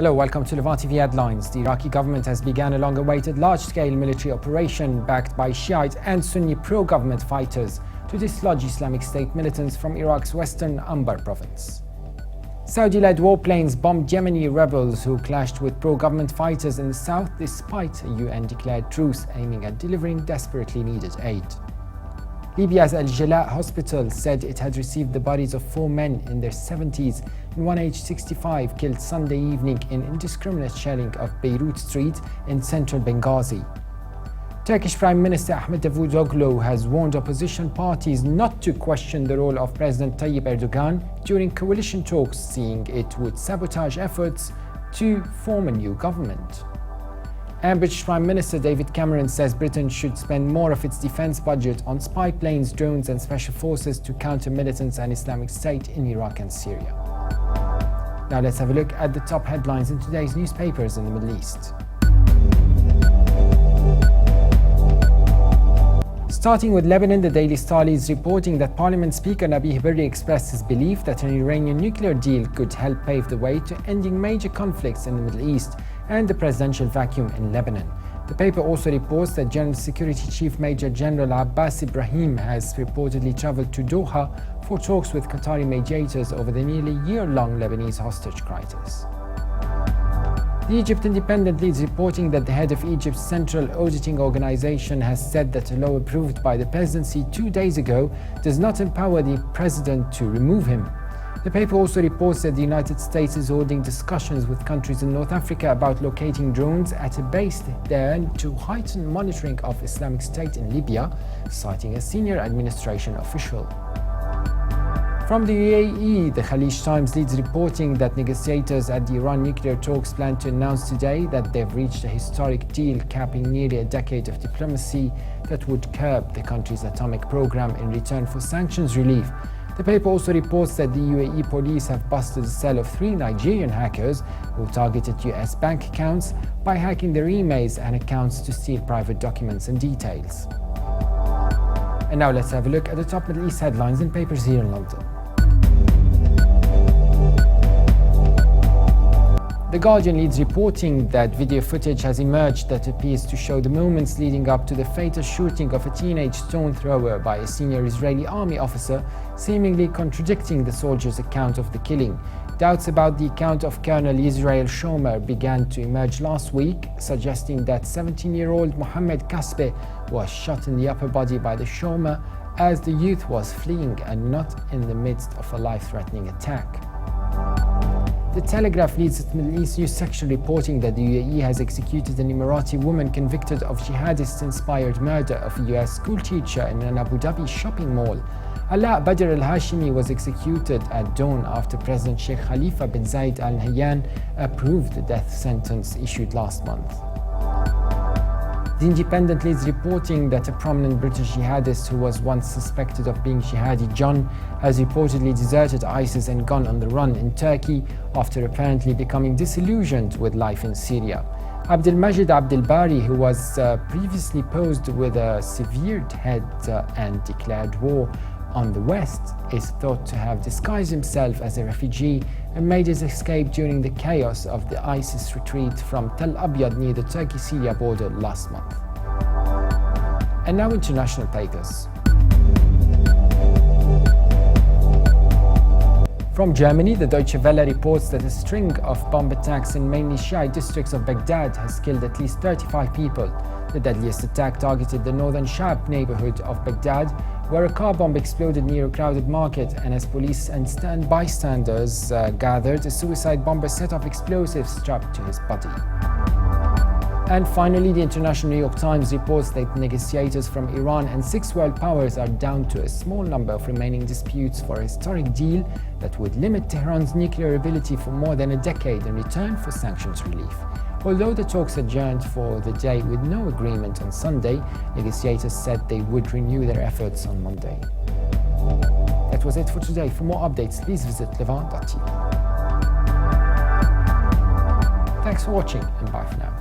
Hello, welcome to Levant TV Headlines. The Iraqi government has begun a long-awaited large-scale military operation backed by Shiite and Sunni pro-government fighters to dislodge Islamic State militants from Iraq's western Anbar province. Saudi-led warplanes bombed Yemeni rebels who clashed with pro-government fighters in the south despite a UN-declared truce aiming at delivering desperately needed aid. Libya's Al Jalaa hospital said it had received the bodies of 4 men in their 70s and one aged 65 killed Sunday evening in indiscriminate shelling of Beirut Street in central Benghazi. Turkish Prime Minister Ahmet Davutoglu has warned opposition parties not to question the role of President Tayyip Erdogan during coalition talks, saying it would sabotage efforts to form a new government. And British Prime Minister David Cameron says Britain should spend more of its defence budget on spy planes, drones and special forces to counter militants and Islamic State in Iraq and Syria. Now let's have a look at the top headlines in today's newspapers in the Middle East. Starting with Lebanon, the Daily Star is reporting that Parliament Speaker Nabih Berri expressed his belief that an Iranian nuclear deal could help pave the way to ending major conflicts in the Middle East and the presidential vacuum in Lebanon. The paper also reports that General Security Chief Major General Abbas Ibrahim has reportedly traveled to Doha for talks with Qatari mediators over the nearly year-long Lebanese hostage crisis. The Egypt Independent is reporting that the head of Egypt's Central Auditing Organization has said that a law approved by the presidency 2 days ago does not empower the president to remove him. The paper also reports that the United States is holding discussions with countries in North Africa about locating drones at a base there to heighten monitoring of Islamic State in Libya, citing a senior administration official. From the UAE, the Khalij Times leads reporting that negotiators at the Iran nuclear talks plan to announce today that they've reached a historic deal capping nearly a decade of diplomacy that would curb the country's atomic program in return for sanctions relief. The paper also reports that the UAE police have busted a cell of 3 Nigerian hackers who targeted US bank accounts by hacking their emails and accounts to steal private documents and details. And now let's have a look at the top Middle East headlines in papers here in London. The Guardian leads reporting that video footage has emerged that appears to show the moments leading up to the fatal shooting of a teenage stone thrower by a senior Israeli army officer, seemingly contradicting the soldier's account of the killing. Doubts about the account of Colonel Israel Shomer began to emerge last week, suggesting that 17-year-old Mohammed Kasbe was shot in the upper body by the Shomer as the youth was fleeing and not in the midst of a life-threatening attack. The Telegraph leads its Middle East news section reporting that the UAE has executed an Emirati woman convicted of jihadist-inspired murder of a US schoolteacher in an Abu Dhabi shopping mall. Ala Badr al-Hashimi was executed at dawn after President Sheikh Khalifa bin Zayed Al Nahyan approved the death sentence issued last month. The Independent leads reporting that a prominent British jihadist who was once suspected of being Jihadi John has reportedly deserted ISIS and gone on the run in Turkey after apparently becoming disillusioned with life in Syria. Abdelmajid Abdelbari, who was previously posed with a severed head and declared war on the West, is thought to have disguised himself as a refugee and made his escape during the chaos of the ISIS retreat from Tel Abyad near the Turkey-Syria border last month. And now international papers. From Germany, the Deutsche Welle reports that a string of bomb attacks in mainly Shiite districts of Baghdad has killed at least 35 people. The deadliest attack targeted the northern Shab neighborhood of Baghdad, where a car bomb exploded near a crowded market, and as police and bystanders gathered, a suicide bomber set off explosives strapped to his body. And finally, the International New York Times reports that negotiators from Iran and 6 world powers are down to a small number of remaining disputes for a historic deal that would limit Tehran's nuclear ability for more than a decade in return for sanctions relief. Although the talks adjourned for the day with no agreement on Sunday, negotiators said they would renew their efforts on Monday. That was it for today. For more updates, please visit levant.tv. Thanks for watching and bye for now.